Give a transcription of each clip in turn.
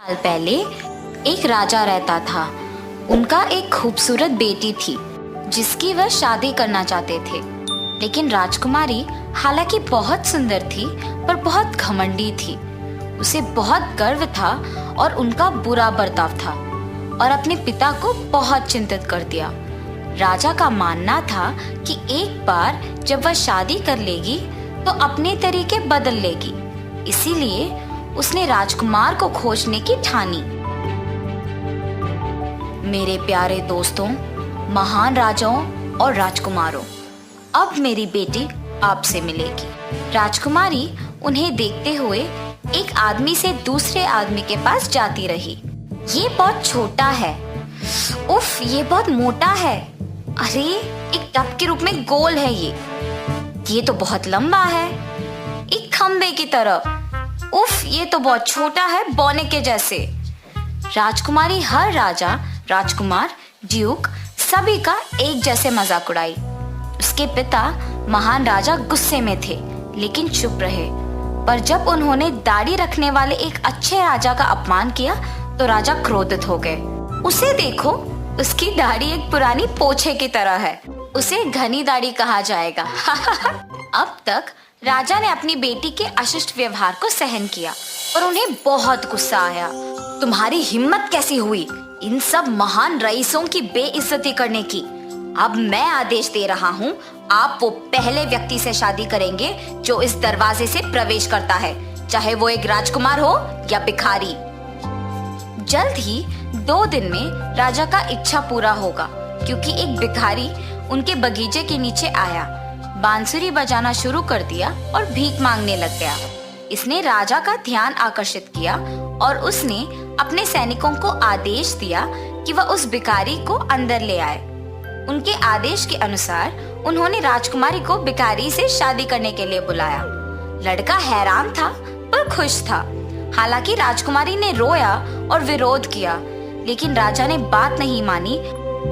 साल पहले एक राजा रहता था। उनका एक खूबसूरत बेटी थी जिसकी वह शादी करना चाहते थे, लेकिन राजकुमारी हालांकि बहुत सुंदर थी पर बहुत घमंडी थी। उसे बहुत गर्व था और उनका बुरा बर्ताव था और अपने पिता को बहुत चिंतित कर दिया। राजा का मानना था कि एक बार जब वह शादी कर लेगी तो अपने तरीके बदल लेगी, इसीलिए उसने राजकुमार को खोजने की ठानी। मेरे प्यारे दोस्तों, महान राजाओं और राजकुमारों, अब मेरी बेटी आपसे मिलेगी। राजकुमारी उन्हें देखते हुए एक आदमी से दूसरे आदमी के पास जाती रही। ये बहुत छोटा है, उफ ये बहुत मोटा है, अरे एक टब के रूप में गोल है, ये तो बहुत लंबा है, एक खंबे की तरह, उफ ये तो बहुत छोटा है, बौने के जैसे। राजकुमारी हर राजा, राजकुमार, ड्यूक सभी का एक जैसे मजाक उड़ाई। उसके पिता महान राजा गुस्से में थे लेकिन चुप रहे, पर जब उन्होंने दाढ़ी रखने वाले एक अच्छे राजा का अपमान किया तो राजा क्रोधित हो गए। उसे देखो, उसकी दाढ़ी एक पुरानी पोछे की तरह है, उसे घनी दाढ़ी कहा जाएगा। अब तक राजा ने अपनी बेटी के अशिष्ट व्यवहार को सहन किया और उन्हें बहुत गुस्सा आया। तुम्हारी हिम्मत कैसी हुई इन सब महान रईसों की बेइज्जती करने की? अब मैं आदेश दे रहा हूँ, आप वो पहले व्यक्ति से शादी करेंगे जो इस दरवाजे से प्रवेश करता है, चाहे वो एक राजकुमार हो या भिखारी। जल्द ही 2 दिन में राजा का इच्छा पूरा होगा, क्योंकि एक भिखारी उनके बगीचे के नीचे आया, बांसुरी बजाना शुरू कर दिया और भीख मांगने लग गया। इसने राजा का ध्यान आकर्षित किया और उसने अपने सैनिकों को आदेश दिया कि वह उस भिखारी को अंदर ले आए। उनके आदेश के अनुसार उन्होंने राजकुमारी को भिखारी से शादी करने के लिए बुलाया। लड़का हैरान था पर खुश था। हालांकि राजकुमारी ने रोया और विरोध किया, लेकिन राजा ने बात नहीं मानी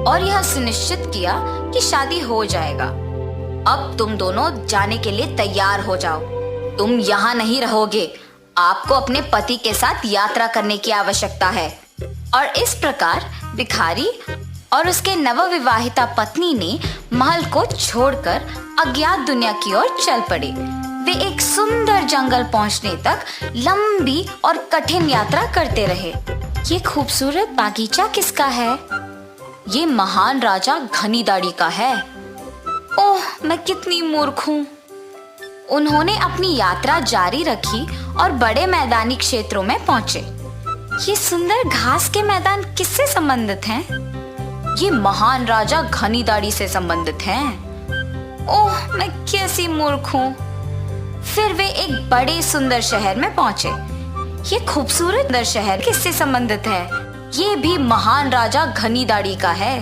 और यह सुनिश्चित किया कि शादी हो जाएगा। अब तुम दोनों जाने के लिए तैयार हो जाओ। तुम यहाँ नहीं रहोगे, आपको अपने पति के साथ यात्रा करने की आवश्यकता है। और इस प्रकार भिखारी और उसके नवविवाहिता पत्नी ने महल को छोड़कर अज्ञात दुनिया की ओर चल पड़े। वे एक सुंदर जंगल पहुंचने तक लंबी और कठिन यात्रा करते रहे। ये खूबसूरत बागीचा किसका है? ये महान राजा घनी दाढ़ी का है। ओह मैं कितनी मूर्ख हूँ। उन्होंने अपनी यात्रा जारी रखी और बड़े मैदानी क्षेत्रों में पहुंचे। ये सुंदर घास के मैदान किससे संबंधित हैं? ये महान राजा घनी दाढ़ी से संबंधित हैं। ओह मैं कैसी मूर्ख हूँ। फिर वे एक बड़े सुंदर शहर में पहुंचे। ये खूबसूरत शहर किससे संबंधित है? ये भी महान राजा घनी दाढ़ी का है।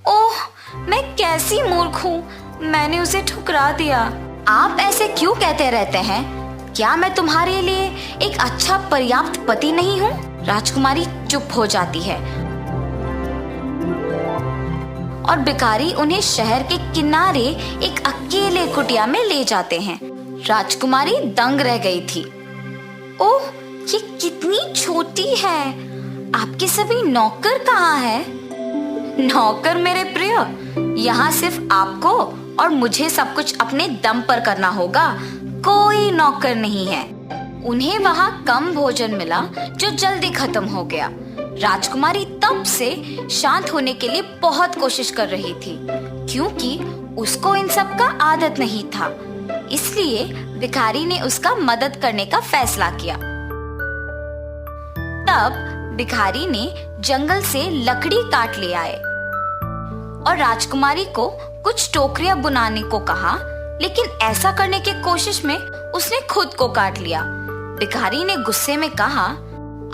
ओह मैं कैसी मूर्ख हूँ, मैंने उसे ठुकरा दिया। आप ऐसे क्यों कहते रहते हैं? क्या मैं तुम्हारे लिए एक अच्छा पर्याप्त पति नहीं हूँ? राजकुमारी चुप हो जाती है और भिखारी उन्हें शहर के किनारे एक अकेले कुटिया में ले जाते हैं। राजकुमारी दंग रह गई थी। ओह ये कितनी छोटी है। आपके सभी नौकर कहाँ हैं? नौकर मेरे प्रिय, यहाँ सिर्फ आपको और मुझे सब कुछ अपने दम पर करना होगा, कोई नौकर नहीं है। उन्हें वहाँ कम भोजन मिला जो जल्दी खत्म हो गया। राजकुमारी तब से शांत होने के लिए बहुत कोशिश कर रही थी, क्योंकि उसको इन सब का आदत नहीं था। इसलिए भिखारी ने उसका मदद करने का फैसला किया। तब भिखारी ने जंगल से लकड़ी काट ले आए और राजकुमारी को कुछ टोकरियां बुनाने को कहा, लेकिन ऐसा करने की कोशिश में उसने खुद को काट लिया। भिखारी ने गुस्से में कहा,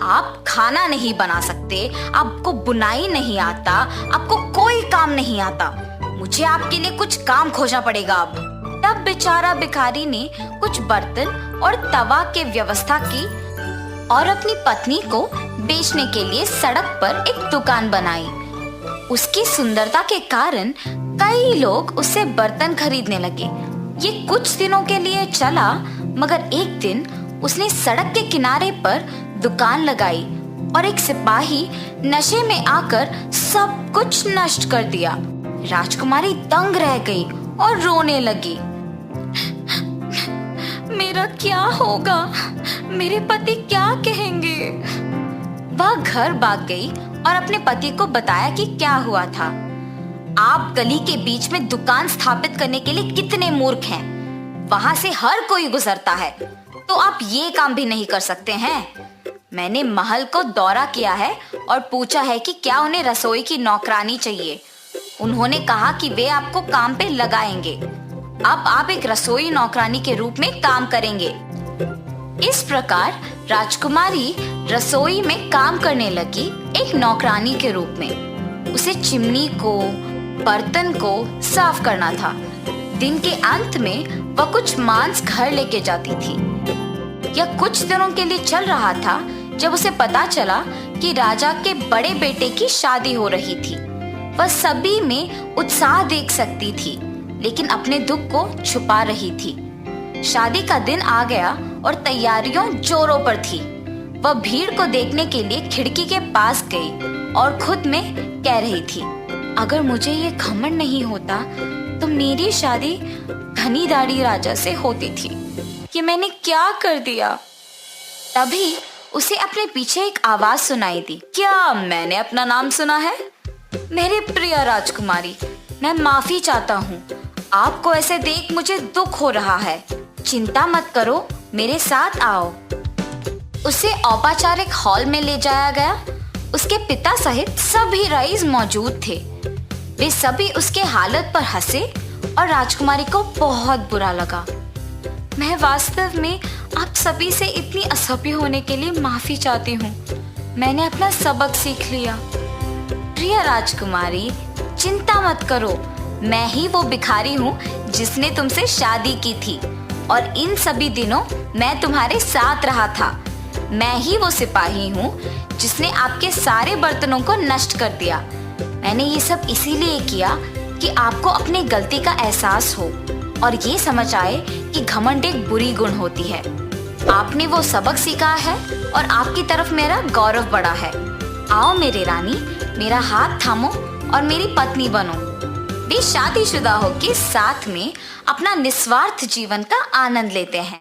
आप खाना नहीं बना सकते, आपको बुनाई नहीं आता, आपको कोई काम नहीं आता, मुझे आपके लिए कुछ काम खोजना पड़ेगा अब। तब बेचारा भिखारी ने कुछ बर्तन और तवा की व्यवस्था की और अपनी पत्नी को बेचने के लिए सड़क पर एक दुकान बनाई। उसकी सुंदरता के कारण कई लोग उससे बर्तन खरीदने लगे। ये कुछ दिनों के लिए चला, मगर एक दिन उसने सड़क के किनारे पर दुकान लगाई और एक सिपाही नशे में आकर सब कुछ नष्ट कर दिया। राजकुमारी दंग रह गई और रोने लगी। मेरा क्या होगा? मेरे पति क्या कहेंगे? वह घर भाग गई और अपने पति को बताया कि क्या हुआ था। आप गली के बीच में दुकान स्थापित करने के लिए कितने मूर्ख हैं। वहां से हर कोई गुजरता है, तो आप ये काम भी नहीं कर सकते हैं। मैंने महल को दौरा किया है और पूछा है कि क्या उन्हें रसोई की नौकरानी चाहिए। उन्होंने कहा कि वे आपको काम पे लगाएंगे। अब आप एक रसोई नौकरानी के रूप में काम करेंगे। इस प्रकार राजकुमारी रसोई में काम करने लगी एक नौकरानी के रूप में। उसे चिमनी को, बर्तन को साफ करना था। दिन के अंत में वह कुछ मांस घर लेके जाती थी। यह कुछ दिनों के लिए चल रहा था जब उसे पता चला कि राजा के बड़े बेटे की शादी हो रही थी। वह सभी में उत्साह देख सकती थी, लेकिन अपने दुख को छुपा रही थी। शादी का दिन आ गया और तैयारियों जोरों पर थी। वह भीड़ को देखने के लिए खिड़की के पास गई और खुद में कह रही थी, अगर मुझे ये घमंड नहीं होता तो मेरी शादी धनीदारी राजा से होती थी। कि मैंने क्या कर दिया? तभी उसे अपने पीछे एक आवाज सुनाई दी। क्या मैंने अपना नाम सुना है? मेरी प्रिय राजकुमारी, मैं माफी चाहता हूँ। आपको ऐसे देख मुझे दुख हो रहा है। चिंता मत करो, मेरे साथ आओ। उसे औपचारिक हॉल में ले जाया गया। उसके पिता सहित सभी रईस मौजूद थे। वे सभी उसके हालत पर हंसे और राजकुमारी को बहुत बुरा लगा। मैं वास्तव में आप सभी से इतनी असभ्य होने के लिए माफी चाहती हूँ। मैंने अपना सबक सीख लिया। प्रिय राजकुमारी, चिंता मत करो। मैं ही वो भिखारी हूँ जिसने तुमसे शादी की थी और इन सभी दिनों मैं तुम्हारे साथ रहा था। मैं ही वो सिपाही हूँ जिसने आपके सारे बर्तनों को नष्ट कर दिया। मैंने ये सब इसीलिए किया कि आपको अपनी गलती का एहसास हो और ये समझ आए कि घमंड एक बुरी गुण होती है। आपने वो सबक सीखा है और आपकी तरफ मेरा गौरव बढ़ा है। आओ मेरी रानी, मेरा हाथ थामो और मेरी पत्नी बनो। वे शादीशुदा होकर साथ में अपना निस्वार्थ जीवन का आनंद लेते हैं।